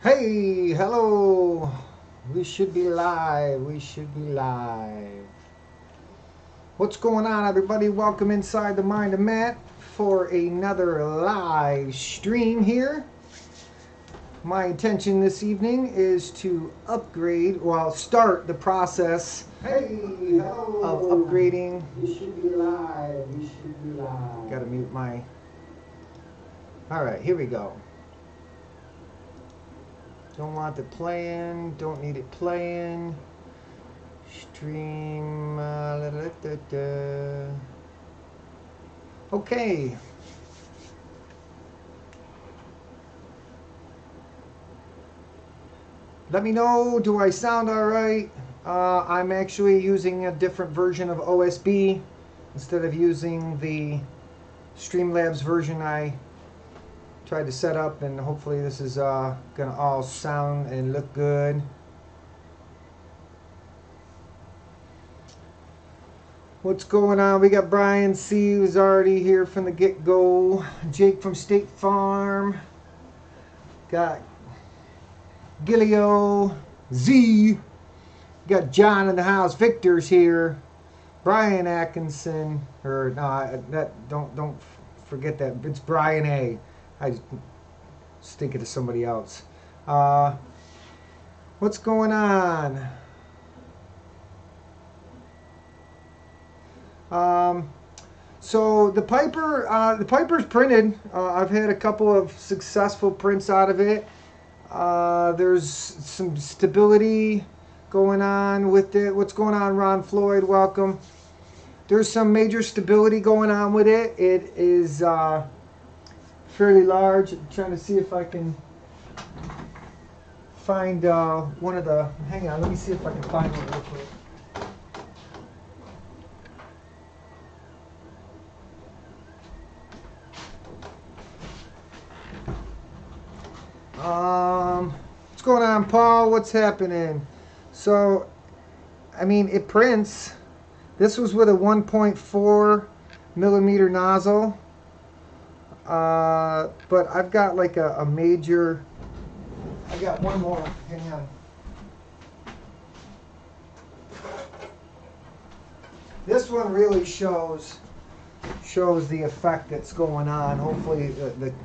Hey, hello. We should be live. We should be live. What's going on, everybody? Welcome inside the Mind of Matt for another live stream here. My intention this evening is to start the process of upgrading. You should be live. You should be live. Gotta mute my. All right, here we go. Don't want it playing. Don't need it playing. Stream. Okay. Let me know. Do I sound all right? I'm actually using a different version of OSB instead of using the Streamlabs version I tried to set up, and hopefully this is gonna all sound and look good. What's going on? We got Brian C, who's already here from the get-go. Jake from State Farm. Got Gilio Z. Got John in the house. Victor's here. Brian Atkinson, or no, don't forget that. It's Brian A. I just think it is somebody else. What's going on? So the Piper's printed. I've had a couple of successful prints out of it. There's some stability going on with it. What's going on, Ron Floyd? Welcome. There's some major stability going on with it. It is fairly large. I'm trying to see if I can find one of the. Hang on, let me see if I can find one real quick. What's going on, Paul? What's happening? So, I mean, it prints. This was with a 1.4 millimeter nozzle. But I've got like a major. I got one more. Hang on. This one really shows the effect that's going on. Hopefully,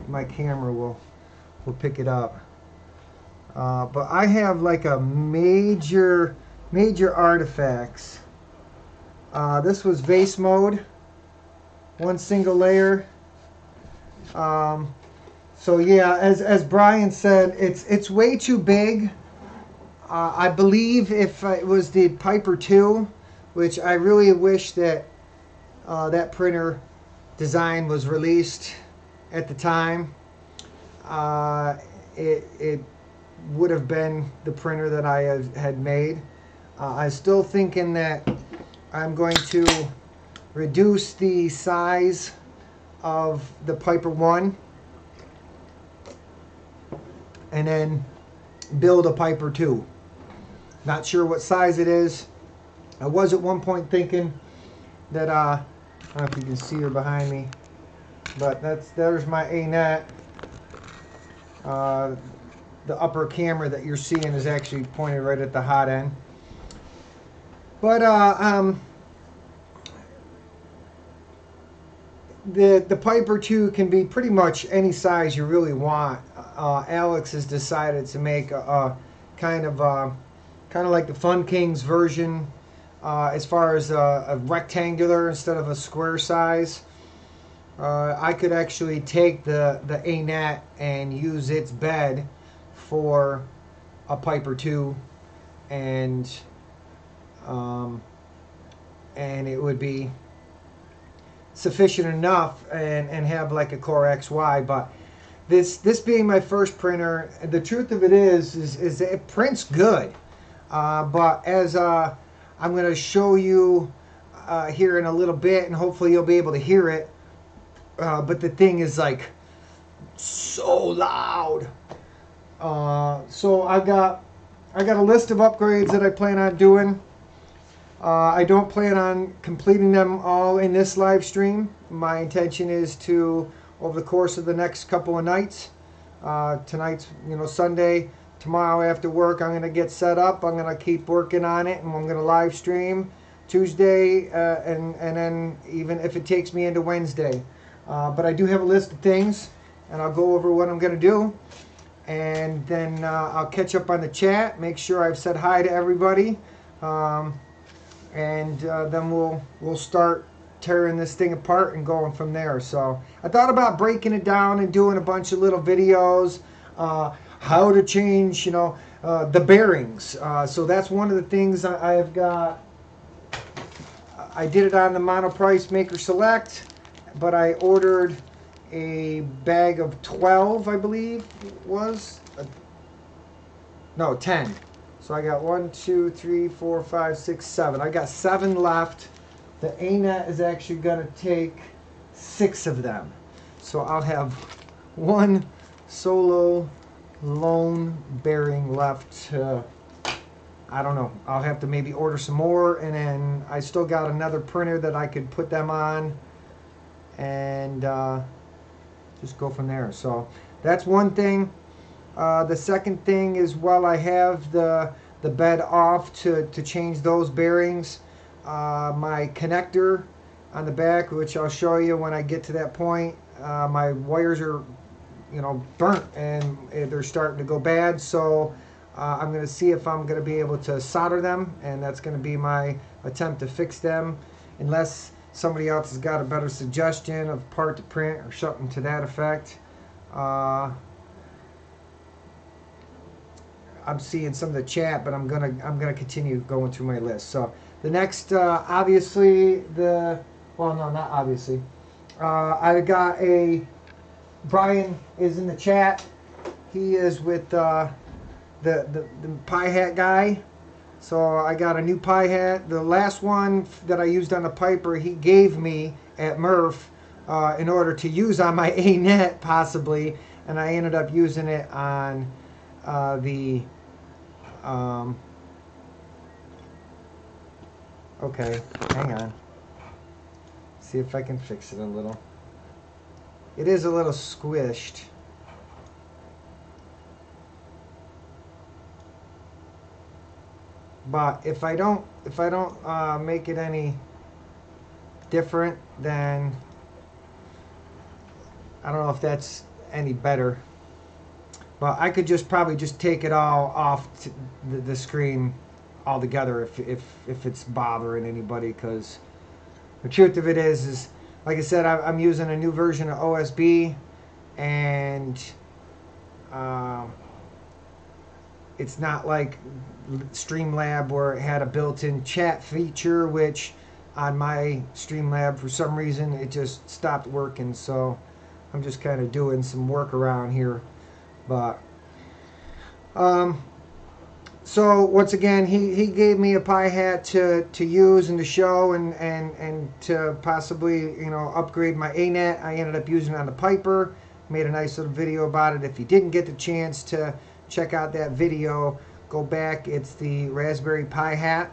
my camera will pick it up. But I have like a major artifacts. This was vase mode, one single layer. So yeah, as Brian said, it's way too big. I believe if it was the Piper 2, which I really wish that that printer design was released at the time, it would have been the printer that I had made. I'm still thinking that I'm going to reduce the size of the Piper 1 and then build a Piper 2. Not sure what size it is. I was at one point thinking that I don't know if you can see her behind me, but there's my Anet. The upper camera that you're seeing is actually pointed right at the hot end. But the Piper 2 can be pretty much any size you really want. Alex has decided to make a kind of like the Fun Kings version, as far as a rectangular instead of a square size. I could actually take the Anet and use its bed for a Piper 2, and it would be sufficient enough and have like a Core XY. But this being my first printer, the truth of it is that it prints good. But as I'm going to show you here in a little bit, and hopefully you'll be able to hear it. But the thing is like so loud. So I got a list of upgrades that I plan on doing. I don't plan on completing them all in this live stream. My intention is to, over the course of the next couple of nights, tonight's Sunday, tomorrow after work I'm going to get set up. I'm going to keep working on it, and I'm going to live stream Tuesday, and then even if it takes me into Wednesday. But I do have a list of things, and I'll go over what I'm going to do. And then I'll catch up on the chat, make sure I've said hi to everybody. And then we'll start tearing this thing apart and going from there. So I thought about breaking it down and doing a bunch of little videos, how to change, the bearings. So that's one of the things I've got. I did it on the Monoprice Maker Select, but I ordered a bag of 12, I believe it was. No, 10. So I got 1, 2, 3, 4, 5, 6, 7. I got 7 left. The Anet is actually going to take 6 of them. So I'll have 1 solo lone bearing left. I don't know. I'll have to maybe order some more, and then I still got another printer that I could put them on, and just go from there. So that's one thing. The second thing is, while I have the bed off to change those bearings, my connector on the back, which I'll show you when I get to that point, my wires are burnt, and they're starting to go bad. So I'm going to see if I'm going to be able to solder them, and that's going to be my attempt to fix them, unless somebody else has got a better suggestion of part to print or something to that effect. I'm seeing some of the chat, but I'm gonna continue going through my list. So the next, obviously, not obviously. I got Brian is in the chat. He is with the pie hat guy. So I got a new pie hat. The last one that I used on the Piper, he gave me at Murph in order to use on my Anet possibly, and I ended up using it on the okay, hang on. See if I can fix it a little. It is a little squished. But if I don't make it any different, then I don't know if that's any better. But I could probably just take it all off the screen altogether if it's bothering anybody. Because the truth of it is like I said, I'm using a new version of OSB, and it's not like Streamlab where it had a built-in chat feature, which on my Streamlab for some reason it just stopped working. So I'm just kind of doing some work around here. But so once again, he gave me a pie hat to use and to show, and to possibly upgrade my Anet. I ended up using it on the Piper. Made a nice little video about it. If you didn't get the chance to check out that video, go back. It's the Raspberry Pi hat,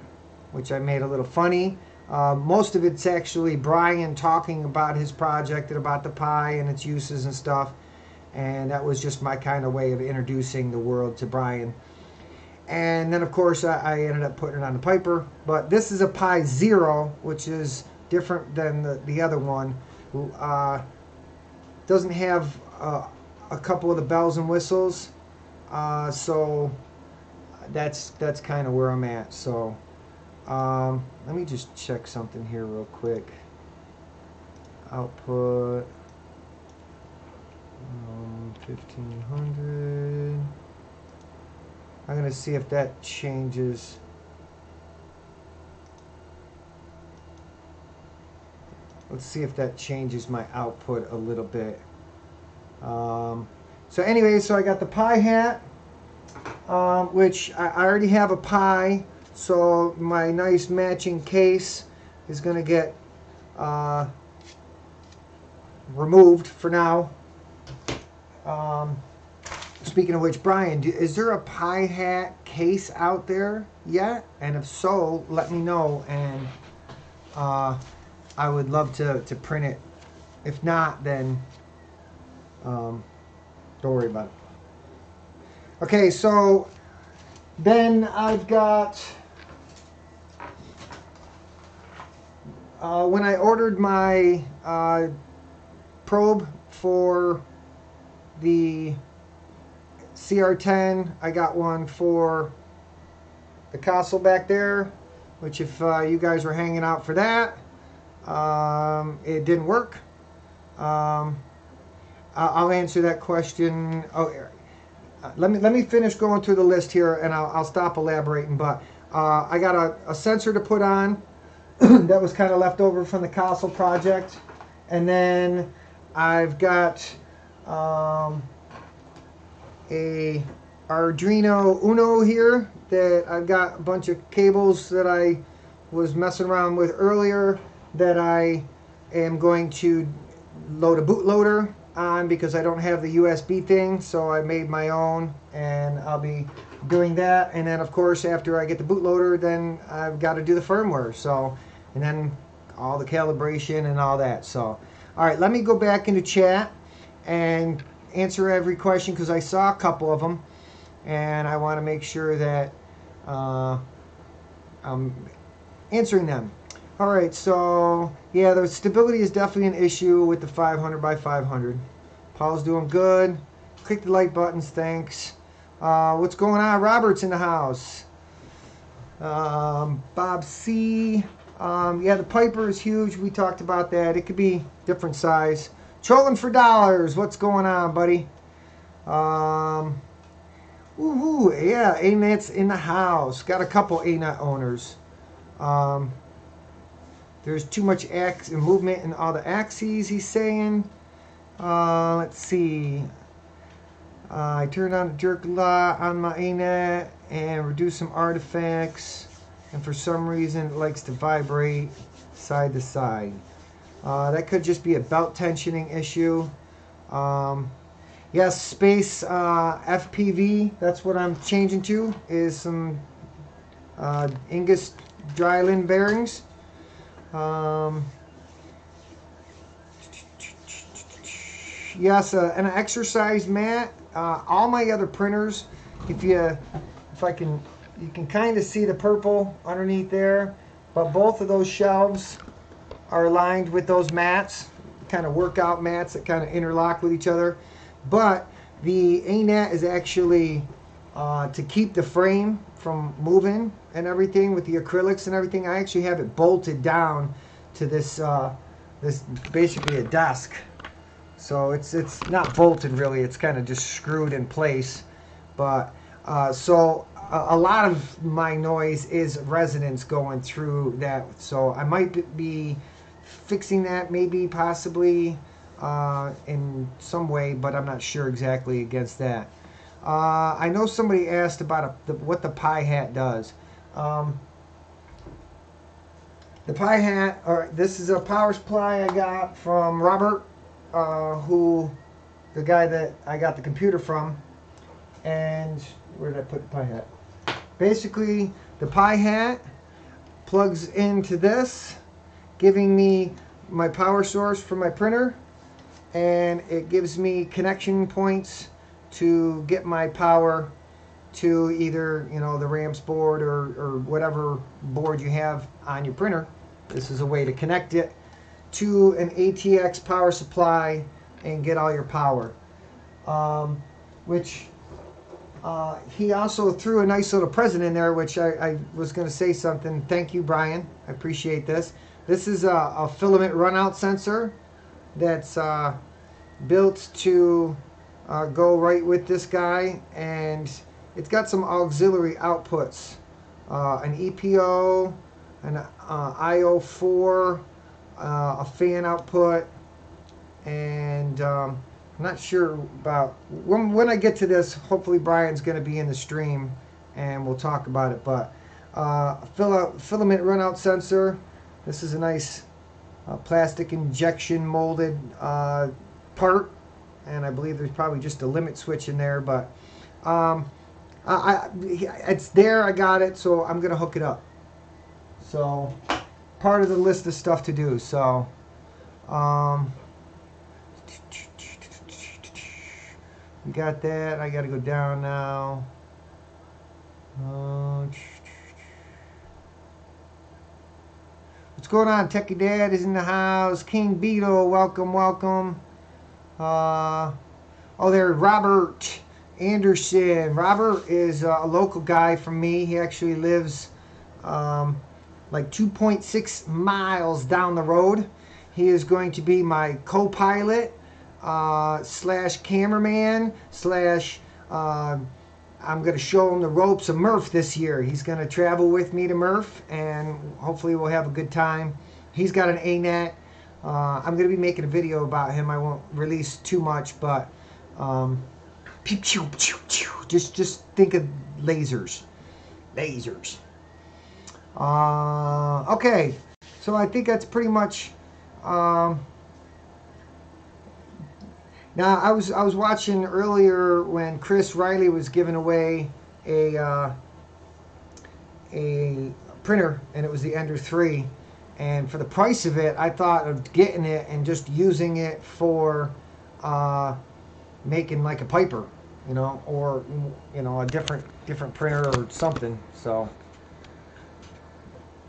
which I made a little funny. Most of it's actually Brian talking about his project and about the Pi and its uses and stuff. And that was just my kind of way of introducing the world to Brian. And then, of course, I ended up putting it on the Piper. But this is a Pi Zero, which is different than the other one. Doesn't have a couple of the bells and whistles. So that's kind of where I'm at. So let me just check something here real quick. Output 1500. I'm going to see if that changes. Let's see if that changes my output a little bit. So anyway, so I got the Pi hat, which I already have a Pi, so my nice matching case is going to get removed for now. Speaking of which, Brian, is there a Pi hat case out there yet? And if so, let me know, and I would love to print it. If not, then don't worry about it. Okay, so then I've got, when I ordered my probe for the CR10, I got one for the console back there, which if you guys were hanging out for that, it didn't work. I'll answer that question. Oh, let me finish going through the list here, and I'll stop elaborating. But I got a sensor to put on that was kind of left over from the console project, and then I've got a Arduino Uno here that I've got a bunch of cables that I was messing around with earlier that I am going to load a bootloader on because I don't have the USB thing, so I made my own and I'll be doing that. And then of course after I get the bootloader, then I've got to do the firmware, so, and then all the calibration and all that. So all right, let me go back into chat and answer every question because I saw a couple of them and I want to make sure that I'm answering them. All right, so yeah, the stability is definitely an issue with the 500 by 500. Paul's doing good. Click the like buttons, thanks. What's going on? Robert's in the house. Bob C. Yeah, the Piper is huge. We talked about that. It could be different size. Trolling for dollars. What's going on, buddy? Woohoo! Yeah, Anet's in the house. Got a couple Anet owners. There's too much movement in all the axes, he's saying. Let's see. I turned on the jerk lot on my Anet and reduced some artifacts. And for some reason, it likes to vibrate side to side. That could just be a belt tensioning issue. Yes, space FPV, that's what I'm changing to, is some Ingus dryland bearings. Yes, an exercise mat. All my other printers, you can kind of see the purple underneath there, but both of those shelves are aligned with those mats, kind of workout mats that kind of interlock with each other. But the Anet is actually to keep the frame from moving and everything with the acrylics and everything. I actually have it bolted down to this this basically a desk. So it's not bolted really. It's kind of just screwed in place. But so a lot of my noise is resonance going through that. So I might be fixing that, maybe possibly in some way, but I'm not sure exactly against that. I know somebody asked about what the Pi Hat does. The Pi Hat, this is a power supply I got from Robert, the guy that I got the computer from. And where did I put the Pi Hat? Basically, the Pi Hat plugs into this, giving me my power source for my printer, and it gives me connection points to get my power to either, the RAMPS board or whatever board you have on your printer. This is a way to connect it to an ATX power supply and get all your power. Which he also threw a nice little present in there, which I was going to say something. Thank you, Brian. I appreciate this. This is a filament runout sensor that's built to go right with this guy, and it's got some auxiliary outputs, an EPO, an IO4, a fan output, and I'm not sure about when I get to this. Hopefully Brian's going to be in the stream and we'll talk about it. But filament runout sensor. This is a nice plastic injection molded part, and I believe there's probably just a limit switch in there, but it's there. I got it, so I'm gonna hook it up. So part of the list of stuff to do. So We got that. I got to go down now. What's going on? Techie Dad is in the house. King Beetle, welcome, welcome. Oh, there's Robert Anderson. Robert is a local guy from me. He actually lives like 2.6 miles down the road. He is going to be my co-pilot slash cameraman slash I'm going to show him the ropes of Murph this year. He's going to travel with me to Murph, and hopefully we'll have a good time. He's got an Anet. I'm going to be making a video about him. I won't release too much, but just think of lasers. Lasers. Okay, so I think that's pretty much. Now I was watching earlier when Chris Riley was giving away a printer, and it was the Ender 3, and for the price of it, I thought of getting it and just using it for making like a Piper, you know, or you know, a different printer or something. So,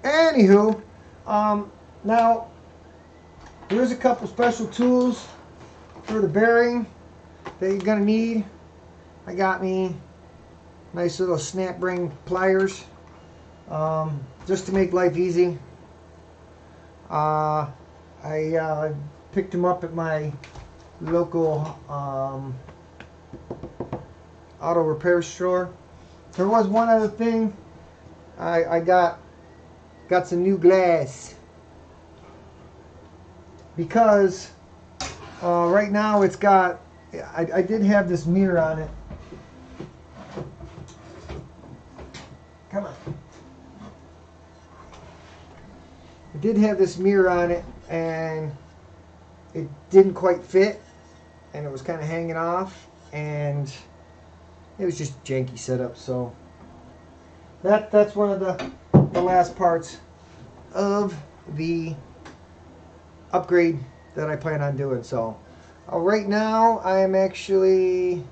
anywho, now here's a couple special tools for the bearing that you're gonna need. I got me nice little snap ring pliers, just to make life easy. I picked them up at my local auto repair store. There was one other thing. I got some new glass because right now it's got, I did have this mirror on it. Come on. I did have this mirror on it, and it didn't quite fit, and it was kind of hanging off, and it was just janky setup. So that's one of the last parts of the upgrade that I plan on doing. So right now I am actually,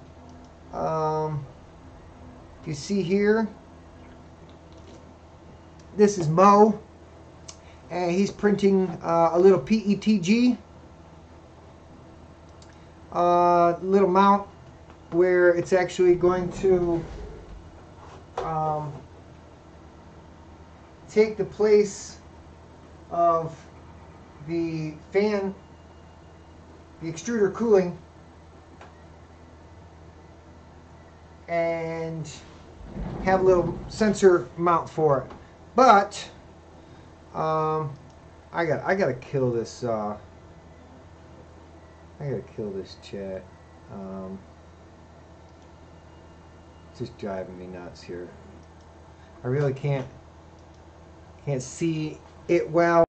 you see here, this is Mo, and he's printing a little PETG little mount where it's actually going to take the place of the fan, the extruder cooling, and have a little sensor mount for it. But I gotta kill this. I gotta kill this chat. It's just driving me nuts here. I really can't see it well